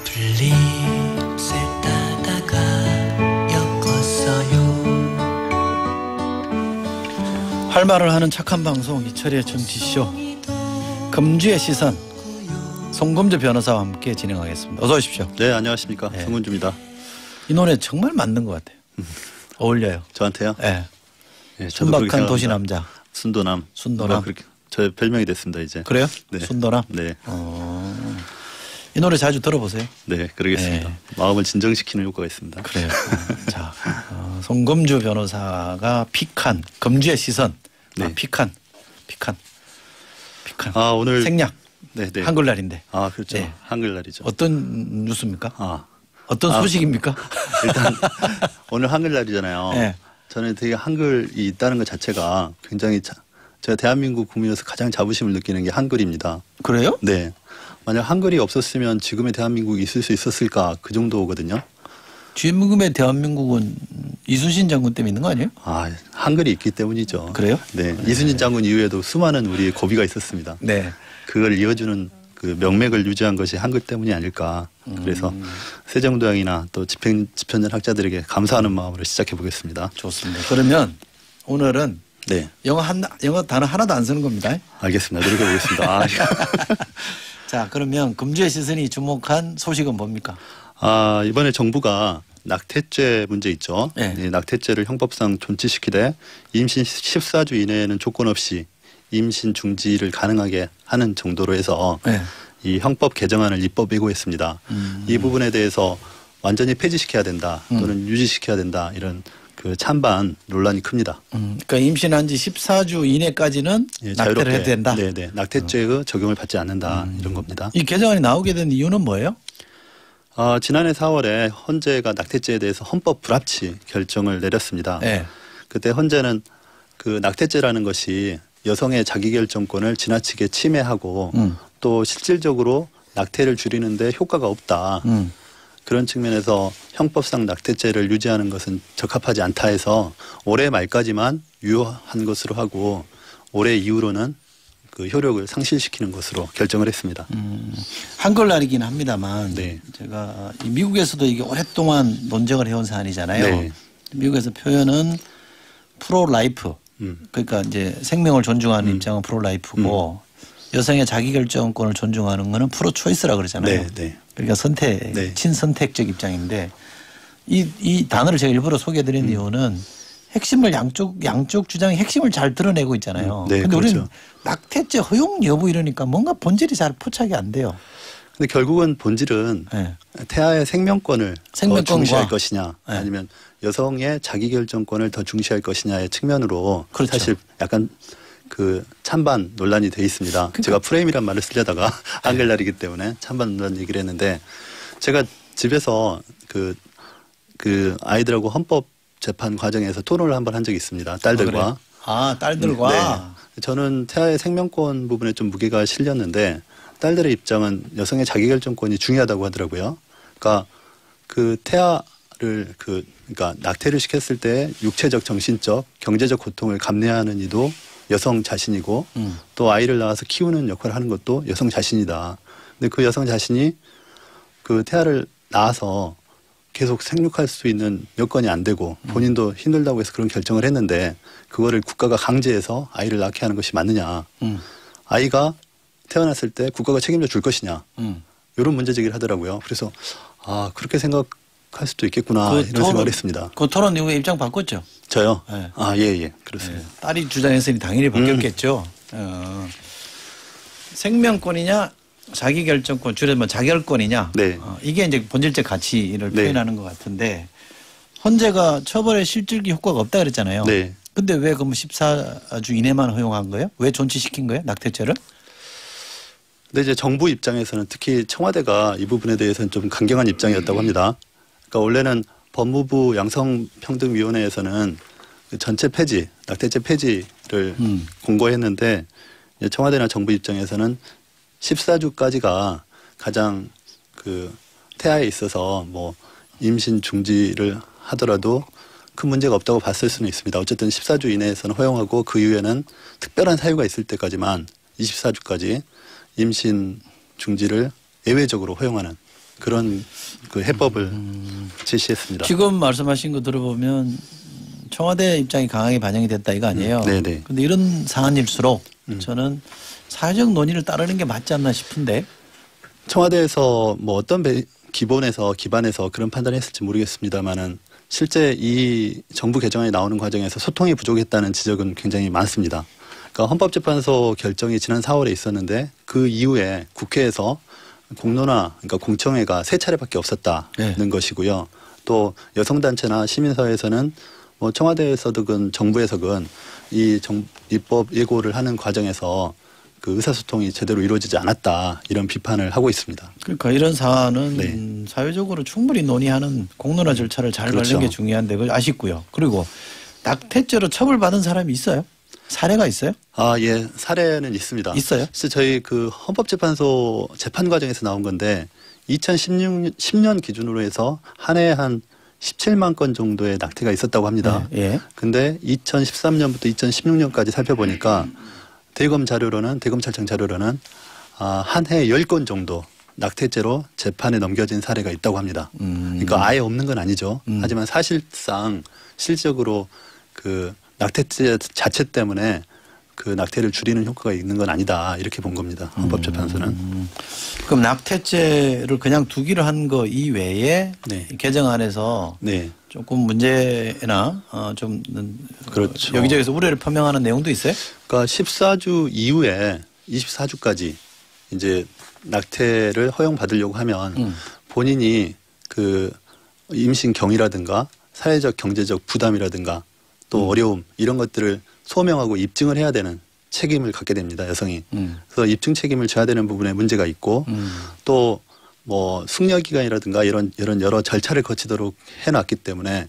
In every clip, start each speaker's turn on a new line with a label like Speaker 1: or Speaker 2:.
Speaker 1: 블리츠를 따다가 엮었어요. 할 말을 하는 착한 방송 이철의 정치쇼 금주의 시선 송금주 변호사와 함께 진행하겠습니다. 어서 오십시오.
Speaker 2: 네, 안녕하십니까.
Speaker 1: 네.
Speaker 2: 송금주입니다.
Speaker 1: 이 노래 정말 맞는 것 같아요. 어울려요.
Speaker 2: 저한테요?
Speaker 1: 네.
Speaker 2: 네, 저도 그렇게
Speaker 1: 순박한 도시
Speaker 2: 생각합니다.
Speaker 1: 남자.
Speaker 2: 순도남.
Speaker 1: 순도남.
Speaker 2: 그렇게 저 별명이 됐습니다 이제.
Speaker 1: 그래요?
Speaker 2: 네.
Speaker 1: 순도남?
Speaker 2: 네.
Speaker 1: 이 노래 자주 들어보세요.
Speaker 2: 네, 그러겠습니다.
Speaker 1: 네.
Speaker 2: 마음을 진정시키는 효과가 있습니다.
Speaker 1: 그래요. 자, 송금주 변호사가 픽한 금주의 시선.
Speaker 2: 네.
Speaker 1: 픽한.
Speaker 2: 아, 오늘
Speaker 1: 생략.
Speaker 2: 네, 네.
Speaker 1: 한글날인데.
Speaker 2: 아, 그렇죠.
Speaker 1: 네.
Speaker 2: 한글날이죠.
Speaker 1: 어떤 뉴스입니까? 어떤
Speaker 2: 아,
Speaker 1: 소식입니까?
Speaker 2: 일단 오늘 한글날이잖아요.
Speaker 1: 네.
Speaker 2: 저는 되게 한글이 있다는 것 자체가 굉장히 제가 대한민국 국민으로서 가장 자부심을 느끼는 게 한글입니다.
Speaker 1: 그래요?
Speaker 2: 네. 만약 한글이 없었으면 지금의 대한민국이 있을 수 있었을까 그 정도거든요.
Speaker 1: 지금의 대한민국은 이순신 장군 때문에 있는 거 아니에요?
Speaker 2: 아, 한글이 있기 때문이죠.
Speaker 1: 그래요?
Speaker 2: 네. 이순신 장군 이후에도 수많은 우리의 고비가 있었습니다.
Speaker 1: 네.
Speaker 2: 그걸 이어주는 그 명맥을 유지한 것이 한글 때문이 아닐까. 그래서 세종대왕이나 또 집현전 학자들에게 감사하는 마음으로 시작해 보겠습니다.
Speaker 1: 좋습니다. 그러면 오늘은
Speaker 2: 네.
Speaker 1: 영어 단어 하나도 안 쓰는 겁니다.
Speaker 2: 알겠습니다. 노력해 보겠습니다.
Speaker 1: 자, 그러면 금주의 시선이 주목한 소식은 뭡니까?
Speaker 2: 이번에 정부가 낙태죄 문제 있죠.
Speaker 1: 네.
Speaker 2: 이 낙태죄를 형법상 존치시키되 임신 14주 이내에는 조건 없이 임신 중지를 가능하게 하는 정도로 해서
Speaker 1: 네.
Speaker 2: 이 형법 개정안을 입법 예고했습니다. 이 부분에 대해서 완전히 폐지시켜야 된다 또는 유지시켜야 된다 이런 그 찬반 논란이 큽니다.
Speaker 1: 그러니까 임신한 지 14주 이내까지는 낙태를 해도 된다.
Speaker 2: 네네. 낙태죄의 적용을 받지 않는다 이런 겁니다.
Speaker 1: 이 개정안이 나오게 된 이유는 뭐예요?
Speaker 2: 지난해 4월에 헌재가 낙태죄에 대해서 헌법 불합치 결정을 내렸습니다.
Speaker 1: 네.
Speaker 2: 그때 헌재는 그 낙태죄라는 것이 여성의 자기결정권을 지나치게 침해하고 또 실질적으로 낙태를 줄이는데 효과가 없다. 그런 측면에서 형법상 낙태죄를 유지하는 것은 적합하지 않다 해서 올해 말까지만 유효한 것으로 하고 올해 이후로는 그 효력을 상실시키는 것으로 결정을 했습니다.
Speaker 1: 한글날이긴 합니다만
Speaker 2: 네.
Speaker 1: 제가 미국에서도 이게 오랫동안 논쟁을 해온 사안이잖아요.
Speaker 2: 네.
Speaker 1: 미국에서 표현은 프로 라이프 그러니까 이제 생명을 존중하는 입장은 프로 라이프고 여성의 자기결정권을 존중하는 거는 프로 초이스라 그러잖아요.
Speaker 2: 네, 네.
Speaker 1: 그러니까 선택,
Speaker 2: 네.
Speaker 1: 친선택적 입장인데 이 단어를 제가 일부러 소개해드린 이유는 핵심을 양쪽 주장의 핵심을 잘 드러내고 있잖아요.
Speaker 2: 네,
Speaker 1: 그런데
Speaker 2: 그렇죠.
Speaker 1: 우리는 낙태죄 허용 여부 이러니까 뭔가 본질이 잘 포착이 안 돼요.
Speaker 2: 근데 결국은 본질은
Speaker 1: 네.
Speaker 2: 태아의 생명권을 더
Speaker 1: 생명권과
Speaker 2: 중시할 것이냐
Speaker 1: 네.
Speaker 2: 아니면 여성의 자기결정권을 더 중시할 것이냐의 측면으로
Speaker 1: 그렇죠.
Speaker 2: 사실 약간 그 찬반 논란이 돼 있습니다. 제가 프레임이란 말을 쓰려다가 한글날이기 때문에 찬반 논란 얘기를 했는데 제가 집에서 그 아이들하고 헌법 재판 과정에서 토론을 한번 한 적이 있습니다. 딸들과.
Speaker 1: 딸들과.
Speaker 2: 네. 저는 태아의 생명권 부분에 좀 무게가 실렸는데 딸들의 입장은 여성의 자기결정권이 중요하다고 하더라고요. 그러니까 그 태아를 그러니까 낙태를 시켰을 때 육체적, 정신적, 경제적 고통을 감내하는 이도 여성 자신이고 또 아이를 낳아서 키우는 역할을 하는 것도 여성 자신이다. 근데 그 여성 자신이 그 태아를 낳아서 계속 생육할 수 있는 여건이 안 되고 본인도 힘들다고 해서 그런 결정을 했는데 그거를 국가가 강제해서 아이를 낳게 하는 것이 맞느냐. 아이가 태어났을 때 국가가 책임져 줄 것이냐. 이런 문제 제기를 하더라고요. 그래서 그렇게 생각할 수도 있겠구나 이런 생각을 했습니다.
Speaker 1: 그 토론 이후에 입장 바꿨죠?
Speaker 2: 저요?
Speaker 1: 네.
Speaker 2: 예. 그렇습니다.
Speaker 1: 네. 딸이 주장했으니 당연히 바뀌었겠죠. 생명권이냐 자기결정권 줄여면 자결권이냐
Speaker 2: 네.
Speaker 1: 이게 이제 본질적 가치를
Speaker 2: 네.
Speaker 1: 표현하는 것 같은데 헌재가 처벌에 실질기 효과가 없다 그랬잖아요.
Speaker 2: 네.
Speaker 1: 근데 왜 그럼 14주 이내만 허용한 거예요? 왜 존치시킨 거예요? 낙태죄를?
Speaker 2: 근데 이제 정부 입장에서는 특히 청와대가 이 부분에 대해서는 좀 강경한 입장이었다고 합니다. 그러니까 원래는 법무부 양성평등위원회에서는 그 전체 폐지, 낙태죄 폐지를 공고했는데 청와대나 정부 입장에서는 14주까지가 가장 그 태아에 있어서 뭐 임신 중지를 하더라도 큰 문제가 없다고 봤을 수는 있습니다. 어쨌든 14주 이내에서는 허용하고 그 이후에는 특별한 사유가 있을 때까지만 24주까지 임신 중지를 예외적으로 허용하는 그런 그 해법을 제시했습니다.
Speaker 1: 지금 말씀하신 거 들어보면 청와대 입장이 강하게 반영이 됐다 이거 아니에요?
Speaker 2: 네네.
Speaker 1: 그런데 이런 사안일수록 저는 사회적 논의를 따르는 게 맞지 않나 싶은데.
Speaker 2: 청와대에서 뭐 어떤 기반에서 그런 판단을 했을지 모르겠습니다만은 실제 이 정부 개정안이 나오는 과정에서 소통이 부족했다는 지적은 굉장히 많습니다. 그러니까 헌법재판소 결정이 지난 4월에 있었는데 그 이후에 국회에서 공론화, 그러니까 공청회가 3차례밖에 없었다는 것이고요. 또 여성단체나 시민사회에서는 뭐 청와대에서든 정부에서든 이 입법 예고를 하는 과정에서 그 의사소통이 제대로 이루어지지 않았다 이런 비판을 하고 있습니다.
Speaker 1: 그러니까 이런 사안은 사회적으로 충분히 논의하는 공론화 절차를 잘 밟는 게 중요한데 그걸 아쉽고요. 그리고 낙태죄로 처벌받은 사람이 있어요? 사례가 있어요?
Speaker 2: 아, 예, 사례는 있습니다.
Speaker 1: 있어요?
Speaker 2: 그래서 저희 그 헌법재판소 재판 과정에서 나온 건데 2010년 기준으로 해서 한 해에 한 17만 건 정도의 낙태가 있었다고 합니다.
Speaker 1: 예.
Speaker 2: 근데 2013년부터 2016년까지 살펴보니까 대검찰청 자료로는 한 해에 10건 정도 낙태죄로 재판에 넘겨진 사례가 있다고 합니다. 그러니까 아예 없는 건 아니죠. 하지만 사실상 실질적으로 그 낙태죄 자체 때문에 그 낙태를 줄이는 효과가 있는 건 아니다. 이렇게 본 겁니다. 헌법재판소는.
Speaker 1: 그럼 낙태죄를 그냥 두기로 한 거 이외에
Speaker 2: 네.
Speaker 1: 개정안에서
Speaker 2: 네.
Speaker 1: 조금 문제나 좀
Speaker 2: 그렇죠.
Speaker 1: 여기저기서 우려를 표명하는 내용도 있어요?
Speaker 2: 그러니까 14주 이후에 24주까지 이제 낙태를 허용받으려고 하면 본인이 그 임신 경위라든가 사회적 경제적 부담이라든가 또 어려움 이런 것들을 소명하고 입증을 해야 되는 책임을 갖게 됩니다. 여성이. 그래서 입증 책임을 져야 되는 부분에 문제가 있고 또 뭐 숙려기간이라든가 이런 여러 절차를 거치도록 해놨기 때문에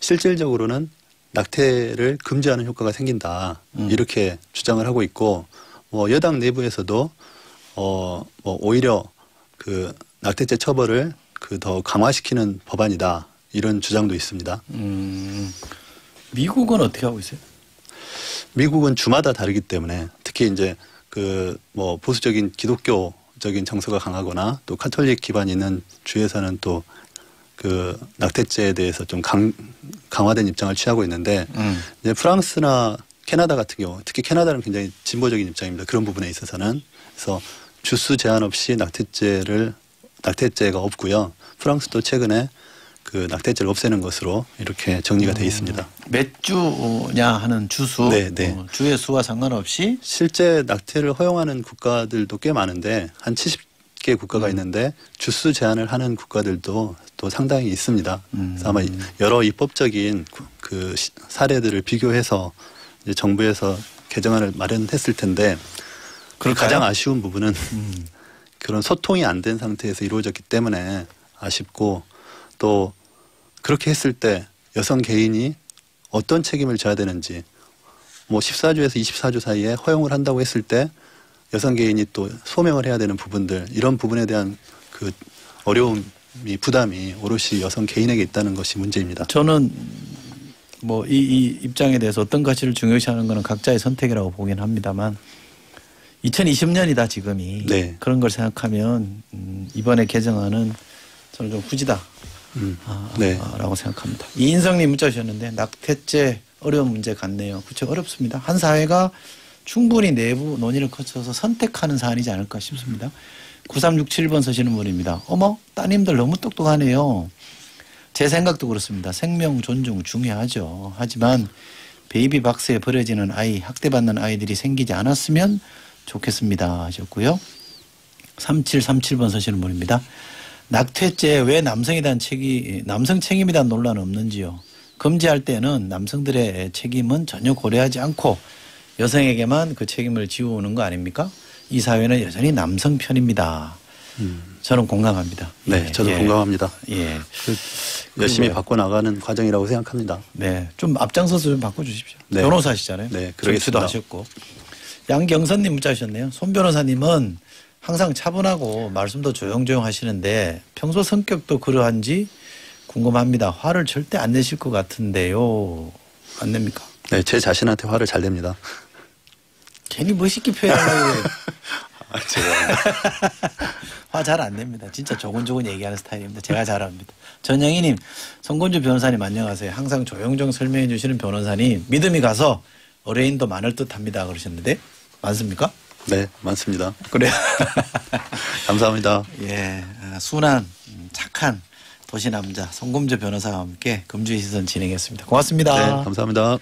Speaker 2: 실질적으로는 낙태를 금지하는 효과가 생긴다. 이렇게 주장을 하고 있고 뭐 여당 내부에서도 뭐 오히려 그 낙태죄 처벌을 그 더 강화시키는 법안이다. 이런 주장도 있습니다.
Speaker 1: 미국은 어떻게 하고 있어요?
Speaker 2: 미국은 주마다 다르기 때문에 특히 이제 그 뭐 보수적인 기독교적인 정서가 강하거나 또 카톨릭 기반이 있는 주에서는 또 그 낙태죄에 대해서 좀 강화된 입장을 취하고 있는데 이제 프랑스나 캐나다 같은 경우 특히 캐나다는 굉장히 진보적인 입장입니다. 그런 부분에 있어서는 그래서 주수 제한 없이 낙태죄가 없고요. 프랑스도 최근에 그 낙태죄를 없애는 것으로 이렇게 정리가 돼 있습니다.
Speaker 1: 몇 주냐 하는 주수,
Speaker 2: 네, 네.
Speaker 1: 주의 수와 상관없이 실제
Speaker 2: 낙태를 허용하는 국가들도 꽤 많은데 한 70개 국가가 있는데 주수 제한을 하는 국가들도 또 상당히 있습니다. 그래서 아마 여러 입법적인 그 사례들을 비교해서 이제 정부에서 개정안을 마련했을 텐데 가장 아쉬운 부분은 그런 소통이 안 된 상태에서 이루어졌기 때문에 아쉽고 또 그렇게 했을 때 여성 개인이 어떤 책임을 져야 되는지 뭐 14주에서 24주 사이에 허용을 한다고 했을 때 여성 개인이 또 소명을 해야 되는 부분들 이런 부분에 대한 그 어려움이 부담이 오롯이 여성 개인에게 있다는 것이 문제입니다.
Speaker 1: 저는 뭐 이 입장에 대해서 어떤 가치를 중요시하는 것은 각자의 선택이라고 보긴 합니다만 2020년이다 지금이
Speaker 2: 네.
Speaker 1: 그런 걸 생각하면 이번에 개정안은 저는 좀 후지다.
Speaker 2: 네.
Speaker 1: 라고 생각합니다. 이인성님 문자 주셨는데 낙태죄 어려운 문제 같네요. 그렇죠. 어렵습니다. 한 사회가 충분히 내부 논의를 거쳐서 선택하는 사안이지 않을까 싶습니다. 9367번 쓰시는 분입니다. 어머 따님들 너무 똑똑하네요. 제 생각도 그렇습니다. 생명 존중 중요하죠. 하지만 베이비 박스에 버려지는 아이, 학대받는 아이들이 생기지 않았으면 좋겠습니다 하셨고요. 3737번 쓰시는 분입니다. 낙태죄 왜 남성 책임에 대한 논란은 없는지요. 금지할 때는 남성들의 책임은 전혀 고려하지 않고 여성에게만 그 책임을 지우는 거 아닙니까? 이 사회는 여전히 남성 편입니다. 저는 공감합니다.
Speaker 2: 네, 저도 공감합니다.
Speaker 1: 예.
Speaker 2: 열심히 바꿔나가는 과정이라고 생각합니다.
Speaker 1: 네, 좀 앞장서서 좀 바꿔주십시오.
Speaker 2: 네.
Speaker 1: 변호사시잖아요.
Speaker 2: 네,
Speaker 1: 정치도
Speaker 2: 그러겠습니다.
Speaker 1: 하셨고. 양경선님 문자 주셨네요. 손 변호사님은 항상 차분하고 말씀도 조용조용 하시는데 평소 성격도 그러한지 궁금합니다. 화를 절대 안 내실 것 같은데요. 안 냅니까?
Speaker 2: 네, 제 자신한테 화를 잘 냅니다.
Speaker 1: 괜히 멋있게 표현하려고
Speaker 2: 제가
Speaker 1: 화 잘 안 냅니다. 진짜 조곤조곤 얘기하는 스타일입니다. 제가 잘합니다. 전영희님, 성곤주 변호사님 안녕하세요. 항상 조용조용 설명해 주시는 변호사님 믿음이 가서 의뢰인도 많을 듯합니다. 그러셨는데 맞습니까?
Speaker 2: 네, 많습니다.
Speaker 1: 그래요.
Speaker 2: 감사합니다.
Speaker 1: 예, 순한 착한 도시 남자 성곤주 변호사와 함께 금주의 시선 진행했습니다. 고맙습니다.
Speaker 2: 네, 감사합니다.